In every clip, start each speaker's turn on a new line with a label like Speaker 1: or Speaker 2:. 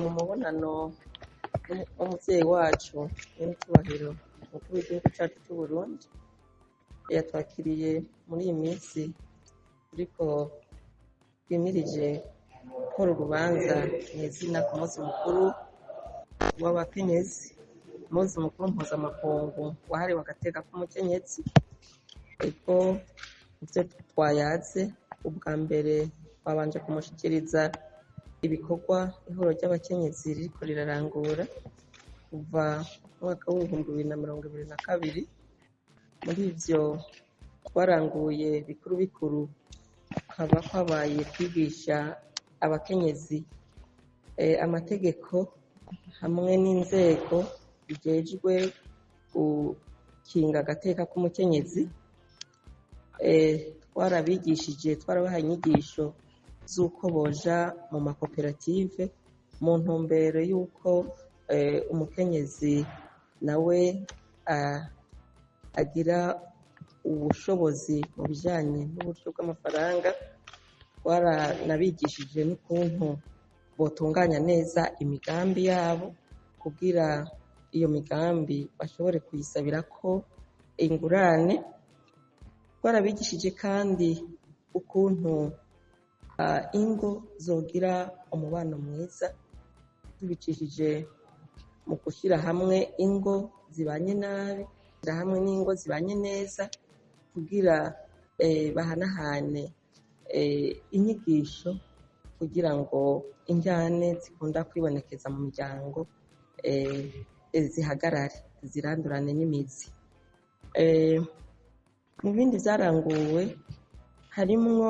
Speaker 1: mu mubonano w'umuvyeyi wacu n'icyubahiro umukuru w'igihugu cyacu cy'u Burundi yatwakiriye muri iyi minsi ariko twimirije gukora urubanza mw'izina ku munsi mukuru w'abakenyezi, umunsi mukuru mpuzamakungu wahariwe agateka k'umukenyezi. Eko ivyo twayatse ubwa mbere babanje kumushikiriza ibikorwa ihuriro ry'abakenyezi ririko rirarangura kuva mu mwaka w'ibihumbi 2022. Muri ivyo twaranguye bikuru bikuru haba kwabaye kwigisha abakenyezi amategeko hamwe n'inzego bijejwe gukinga agateka k'umukenyezi. Twarabigishije, twarabahaye inyigisho z'uko boja mu makoperative mu ntumbero y'uko umukenyezi nawe agira ubushobozi mu bijanye n'uburyo bw'amafaranga. Twaranabigishije n'ukuntu botunganya neza imigambi yabo kugira iyo migambi bashobore kuyisabirako ingurane. Twarabigishije kandi ukuntu ingo zogira umubano mwiza tubicishije mu gushyira hamwe ingo zibanye nabi, gushyira hamwe n'ingo zibanye neza kugira bahanahane inyigisho kugira ngo injyane zikunda kwibonekeza mu miryango zihagarare, zirandurane n'imizi. Mu bindi vyaranguwe harimwo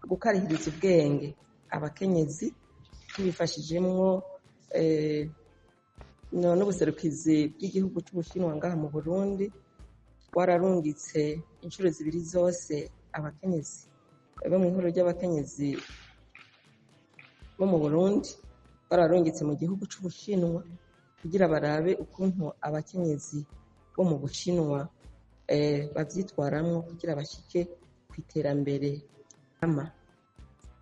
Speaker 1: gukarihiriza ubwenge abakenyezi tubifashijemwo n'ubuserukizi bw'igihugu c'Ubushinwa ngaha mu Burundi. Twararungitse inshuro zibiri zose abakenyezi bo mw'ihuriro ry'abakenyezi bo mu Burundi, twararungitse mu gihugu c'Ubushinwa kugira barabe ukuntu abakenyezi bo mu Bushinwa bavyitwaramwo kugira bashike kw'iterambere ama.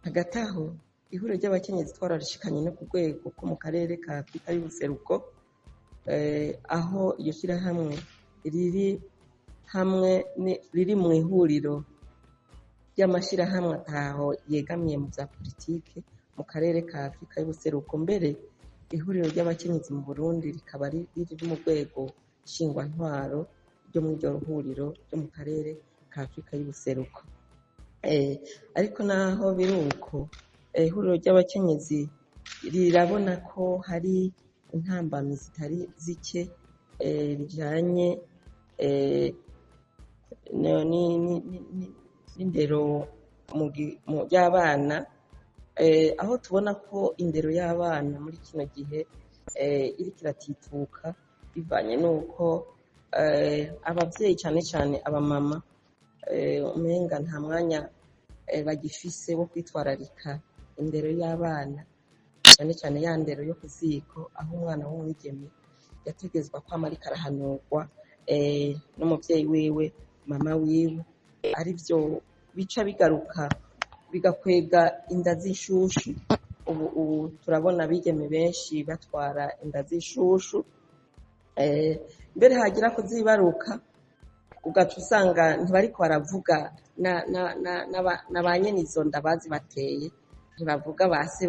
Speaker 1: Hagati aho ihuriro ry'abakenyezi twararishikanye no ku rwego ko mu karere ka Afurika y'ubuseruko, aho iyo shirahamwe riri mu ihuriro ry'amashirahamwe ataho yegamiye mu vya politike mu karere ka Afurika y'ubuseruko. Mbere ihuriro ry'abakenyezi mu Burundi rikaba riri mu rwego nshingwantwaro ryo muri iryo huriro ryo mu karere ka Afurika y'ubuseruko. Ariko naho biruko ihuriro ry'abakenyezi rirabona ko hari intambamyi zitari zike rijanye n'indero mu y'abana, aho tubona ko indero y'abana muri kino gihe iriko iratituka bivanye n'uko abavyeyi cane cane abamama umenga nta mwanya bagifise wo kwitwararika indero y'abana, cane cane ya ndero yo ku ziko, aho umwana w'umwigeme yategezwa kwama ariko arahanurwa n'umuvyeyi wiwe, mama wiwe. Arivyo bica bigaruka bigakwega inda z'ishushu. Ubu turabona abigeme benshi batwara inda z'ishushu, mbere hagira kuzibaruka ugaca usanga ntibariko baravuga na ba nyene izo nda bazibateye, ntibavuga base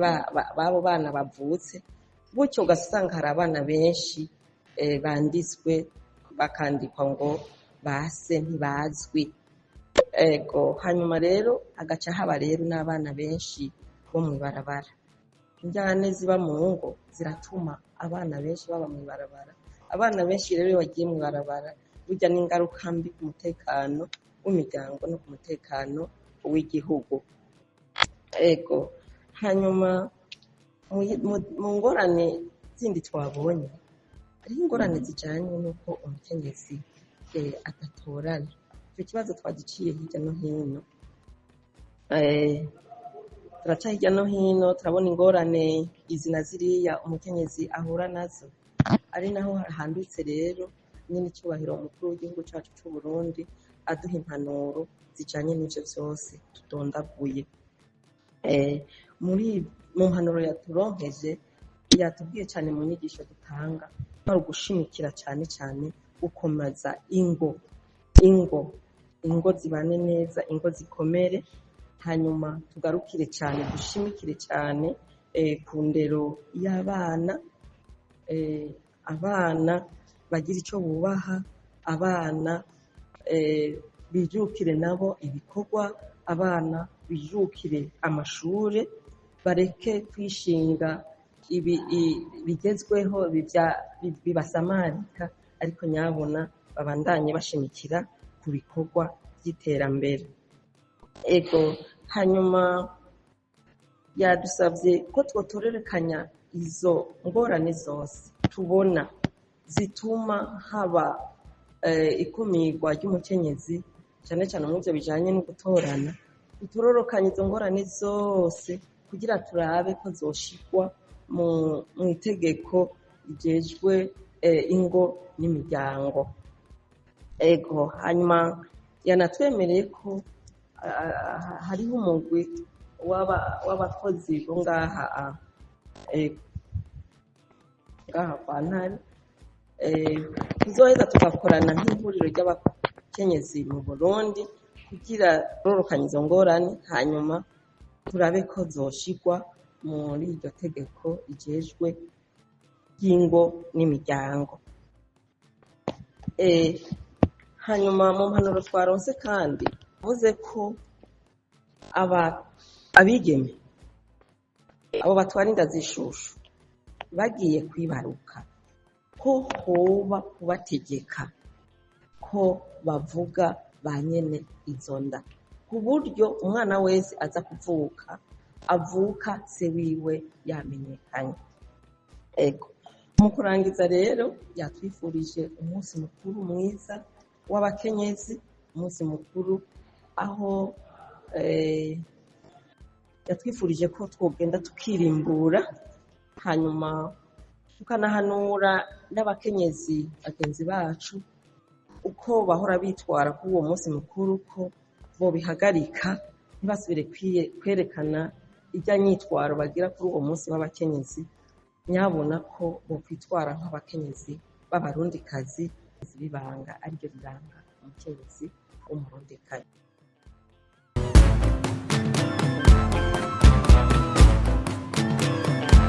Speaker 1: babo bana bavutse, gutyo ugasanga hari abana benshi banditswe bakandikwa ngo base ntibazwi. Ego hanyuma rero hagaca haba rero n'abana benshi bo mw'ibarabara. Injyane ziba mu ngo ziratuma abana benshi baba mw'ibarabara. Abana benshi rero iyo bagiye mw'ibarabara burya n'ingaruka mbi ku mutekano w'imiryango no ku mutekano w'igihugu. Ego hanyuma mu ngorane zindi twabonye hariho ingorane zijanye n'uko umukenyezi adatorana. Icyo kibazo twagiciye hirya no hino, turaca hirya no hino turabona ingorane izi na ziriya umukenyezi ahura nazo. Ari naho handutse rero nyine icyubahiro umukuru w'igihugu cyacu cy'u Burundi aduha impanuro zijanye n'ivyo vyose tudondaguye. mu mpanuro yaturonkeje yatubwiye cyane mu nyigisho dutanga ari ugushimikira cyane cyane gukomeza ingo zibane neza, ingo zikomere, hanyuma tugarukire cyane dushimikire cyane ku ndero y'abana, abana bagira icyo bubaha, abana bijukire nabo ibikorwa, abana bijukire amashuri, bareke kwishinga bigezweho bibasamarika, ariko nyabona babandanye bashimikira ku bikorwa by'iterambere. Ego hanyuma yadusabye ko twotorerekanya izo ngorane zose tubona zituma haba ikumirwa ry'umukenyezi cyane cyane mu byo bijanye no gutorana, uturorokanye izo ngorane zose kugira turabe ko zoshikwa mu itegeko rijejwe ingo n'imiryango. Ego hanyuma yanatwemereye ko hariho umugwi w'abakozi bo ngaha kwa Ntare, tuzoheza tugakorana nk'ihuriro ry'abakenyezi mu Burundi kugira rorokanye izo ngorane, hanyuma turabe ko zoshigwa muri iryo tegeko rijejwe ry'ingo n'imiryango. Hanyuma mu mpanuro twaronse kandi vuze ko abigeme abo batwara inda z'ishushu bagiye kwibaruka ko hoba kubategeka ko bavuga ba nyene izo nda, ku buryo umwana wese aza avuka se wiwe yamenyekanye. Ego mu kurangiza rero yatwifurije umunsi mukuru mwiza w'abakenyezi, umunsi mukuru aho yatwifurije ko twogenda tukirimbura, hanyuma tukanahanura n'abakenyezi bagenzi bacu uko bahora bitwara kuri uwo munsi mukuru ko bobihagarika ntibasubire kwerekana ijya nyitwaro bagira kuri uwo munsi w'abakenyezi, nyabona ko bokwitwara nk'abakenyezi b'abarundikazi bibanga ariryo riranga umukenyezi w'umurundikazi.